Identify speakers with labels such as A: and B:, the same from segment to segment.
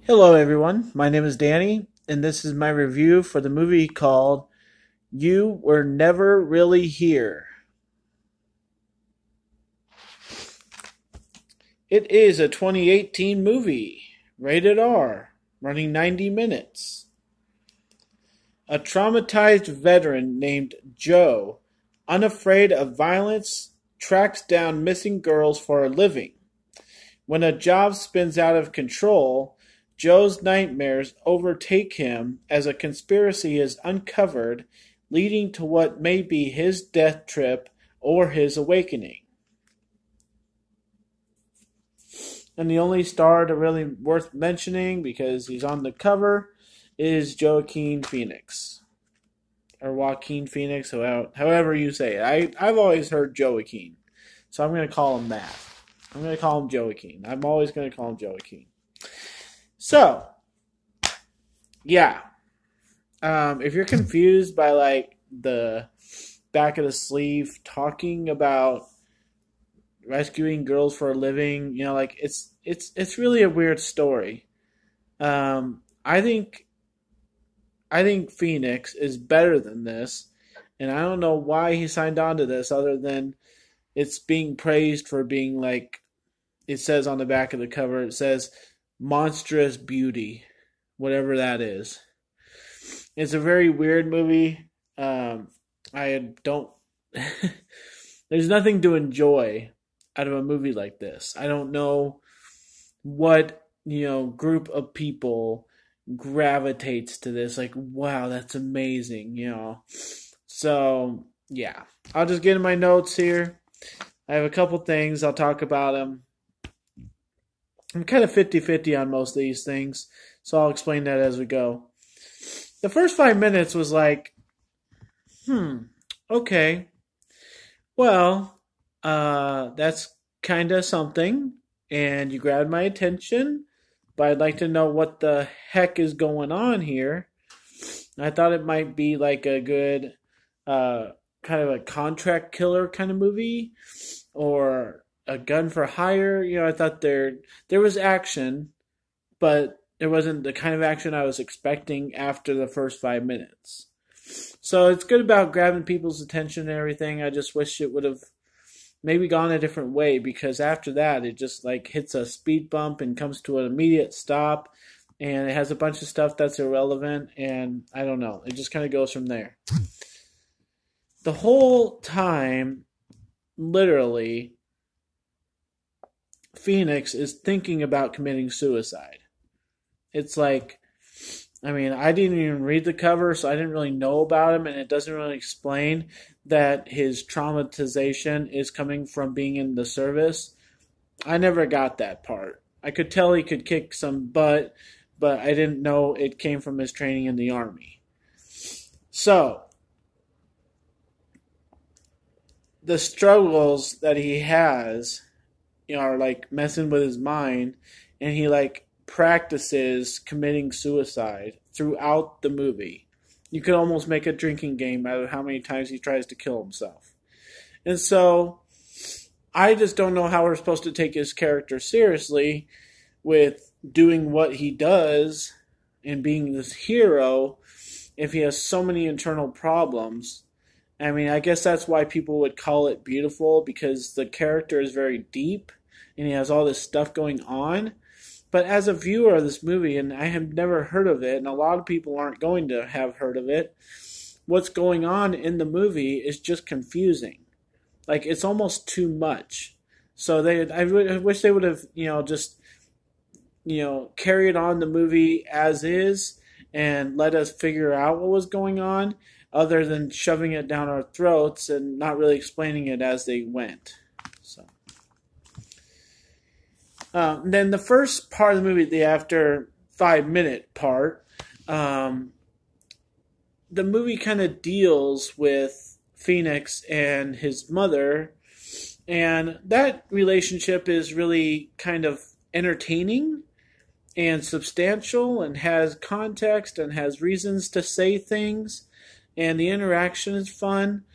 A: Hello, everyone. My name is Danny, and this is my review for the movie called You Were Never Really Here. It is a 2018 movie, rated R, running 90 minutes. A traumatized veteran named Joe, unafraid of violence, tracks down missing girls for a living. When a job spins out of control, Joe's nightmares overtake him as a conspiracy is uncovered, leading to what may be his death trip or his awakening. And the only star to really worth mentioning, because he's on the cover, is Joaquin Phoenix. Or Joaquin Phoenix, however you say it. I've always heard Joaquin, so I'm going to call him that. I'm going to call him Joaquin. I'm always going to call him Joaquin. So, yeah. If you're confused by like the back of the sleeve talking about rescuing girls for a living, like it's really a weird story. I think Phoenix is better than this, and I don't know why he signed on to this other than it's being praised for being like it says on the back of the cover. It says monstrous beauty, whatever that is. It's a very weird movie. I don't. There's nothing to enjoy out of a movie like this. I don't know what group of people gravitates to this. Like, wow, that's amazing. So yeah, I'll just get in my notes here. I have a couple things. I'll talk about them. I'm kind of 50-50 on most of these things, so I'll explain that as we go. The first 5 minutes was like, okay, well, that's kind of something, and you grabbed my attention, but I'd like to know what the heck is going on here. I thought it might be like a good kind of a contract killer kind of movie, or a gun for hire. I thought there was action, but there wasn't the kind of action I was expecting after the first 5 minutes. So it's good about grabbing people's attention and everything. I just wish it would have maybe gone a different way, because after that it just like hits a speed bump and comes to an immediate stop, and it has a bunch of stuff that's irrelevant, and I don't know. It just kind of goes from there. The whole time, literally, Phoenix is thinking about committing suicide. It's like, I didn't even read the cover, so I didn't really know about him, and it doesn't really explain that his traumatization is coming from being in the service. I never got that part. I could tell he could kick some butt, but I didn't know it came from his training in the Army. So, the struggles that he has are like messing with his mind, and he like practices committing suicide throughout the movie. You could almost make a drinking game out of how many times he tries to kill himself. And so I just don't know how we're supposed to take his character seriously with doing what he does and being this hero if he has so many internal problems. I guess that's why people would call it beautiful, because the character is very deep and he has all this stuff going on. But as a viewer of this movie, and I have never heard of it, and a lot of people aren't going to have heard of it, what's going on in the movie is just confusing. Like, it's almost too much. So I wish they would have, just, carried on the movie as is and let us figure out what was going on, other than shoving it down our throats and not really explaining it as they went. So, then the first part of the movie, the after 5-minute part, the movie kind of deals with Phoenix and his mother, and that relationship is really kind of entertaining and substantial and has context and has reasons to say things. And the interaction is fun.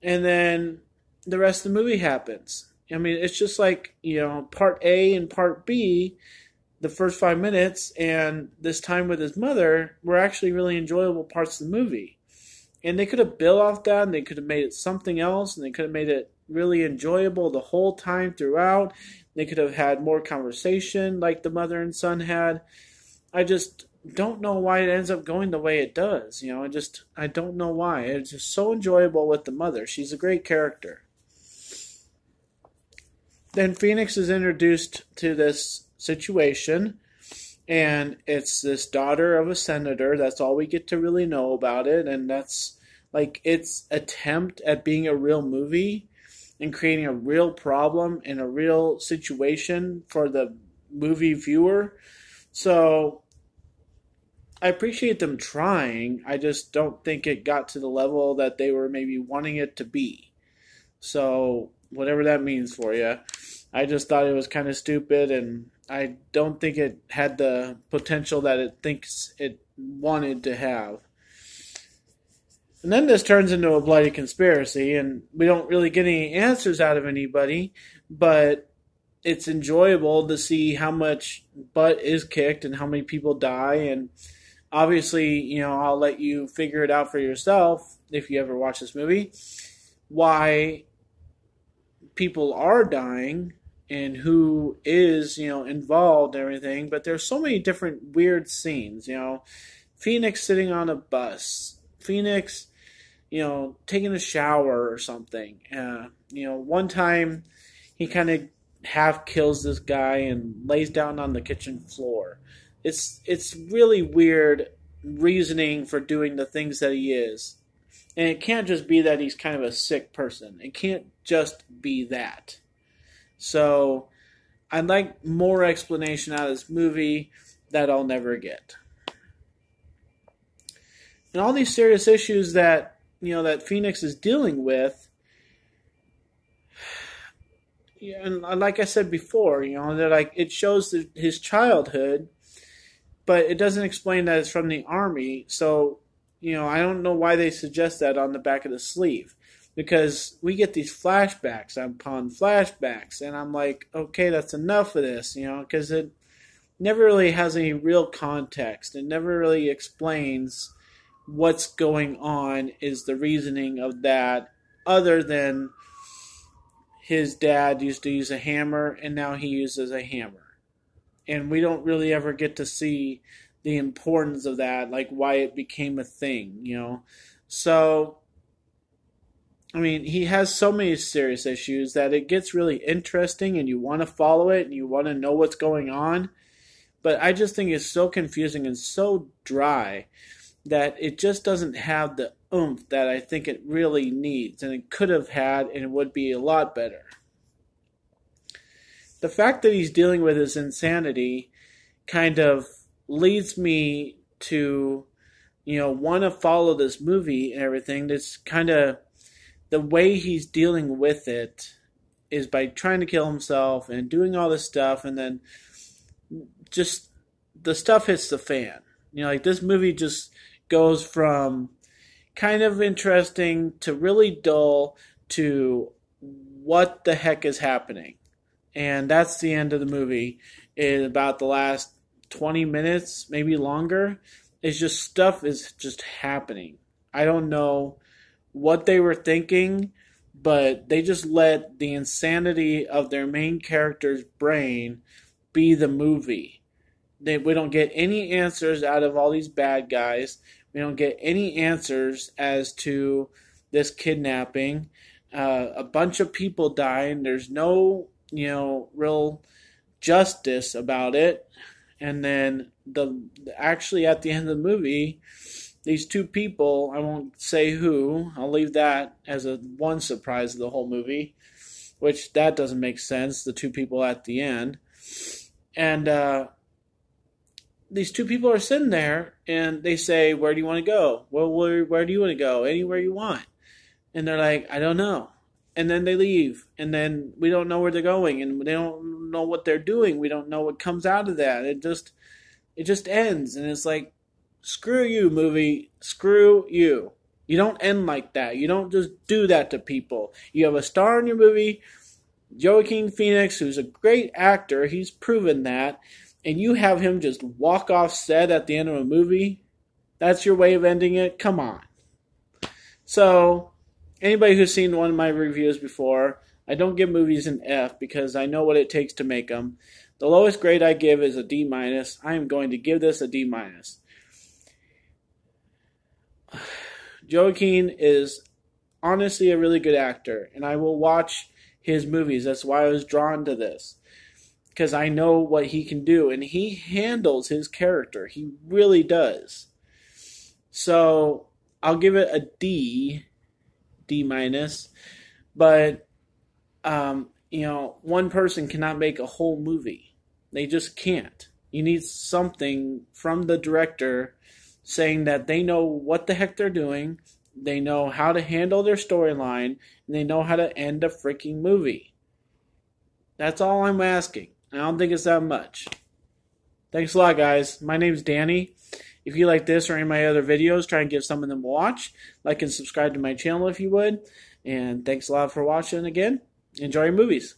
A: And then the rest of the movie happens. It's just like, part A and part B, the first 5 minutes and this time with his mother were actually really enjoyable parts of the movie. And they could have built off that, and they could have made it something else, and they could have made it really enjoyable the whole time throughout. They could have had more conversation like the mother and son had. I just don't know why it ends up going the way it does. I don't know why. It's just so enjoyable with the mother. She's a great character. Then Phoenix is introduced to this situation, and it's this daughter of a senator. That's all we get to really know about it, and that's like its attempt at being a real movie and creating a real problem and a real situation for the movie viewer. So I appreciate them trying. I just don't think it got to the level that they were maybe wanting it to be. So whatever that means for you. I just thought it was kind of stupid, and I don't think it had the potential that it thinks it wanted to have. And then this turns into a bloody conspiracy, and we don't really get any answers out of anybody, but it's enjoyable to see how much butt is kicked and how many people die. And obviously, I'll let you figure it out for yourself if you ever watch this movie, why people are dying and who is, involved and everything. But there's so many different weird scenes, Phoenix sitting on a bus, Phoenix, taking a shower or something. One time he kind of half kills this guy and lays down on the kitchen floor. It's really weird reasoning for doing the things that he is. And it can't just be that he's kind of a sick person. It can't just be that. So I'd like more explanation out of this movie that I'll never get. And all these serious issues that that Phoenix is dealing with, and like I said before, that it shows his childhood, but it doesn't explain that it's from the army. So I don't know why they suggest that on the back of the sleeve, because we get these flashbacks upon flashbacks, and I'm like, okay, that's enough of this, because it never really has any real context. It never really explains what's going on, is the reasoning of that, other than his dad used to use a hammer and now he uses a hammer. And we don't really ever get to see the importance of that, like why it became a thing, So, he has so many serious issues that it gets really interesting and you want to follow it and you want to know what's going on. But I just think it's so confusing and so dry that it just doesn't have the oomph that I think it really needs, and it could have had, and it would be a lot better. The fact that he's dealing with his insanity kind of leads me to, want to follow this movie and everything. That's kind of the way he's dealing with it is by trying to kill himself and doing all this stuff, and then just the stuff hits the fan. This movie just goes from kind of interesting to really dull to what the heck is happening. And that's the end of the movie. In about the last 20 minutes, maybe longer, it's just stuff is just happening. I don't know what they were thinking, but they just let the insanity of their main character's brain be the movie. We don't get any answers out of all these bad guys. We don't get any answers as to this kidnapping. A bunch of people dying. There's no, real justice about it. And then actually at the end of the movie, these two people, I won't say who, I'll leave that as one surprise of the whole movie, which that doesn't make sense, the two people at the end. And these two people are sitting there, and they say, where do you want to go? Well, where do you want to go? Anywhere you want. And they're like, I don't know. And then they leave, and then we don't know where they're going, and they don't know what they're doing. We don't know what comes out of that. It just ends, and it's like, screw you, movie. Screw you. You don't end like that. You don't just do that to people. You have a star in your movie, Joaquin Phoenix, who's a great actor. He's proven that. and you have him just walk off set at the end of a movie, that's your way of ending it? Come on. So, anybody who's seen one of my reviews before, I don't give movies an F because I know what it takes to make them. The lowest grade I give is a D-. I am going to give this a D-. Joaquin is honestly a really good actor, and I will watch his movies. That's why I was drawn to this, because I know what he can do, and he handles his character. He really does. So I'll give it a D-. But one person cannot make a whole movie. They just can't. You need something from the director saying that they know what the heck they're doing, they know how to handle their storyline, and they know how to end a freaking movie. That's all I'm asking. I don't think it's that much. Thanks a lot, guys. My name's Danny. If you like this or any of my other videos, try and give some of them a watch. Like and subscribe to my channel if you would. And thanks a lot for watching again. Enjoy your movies.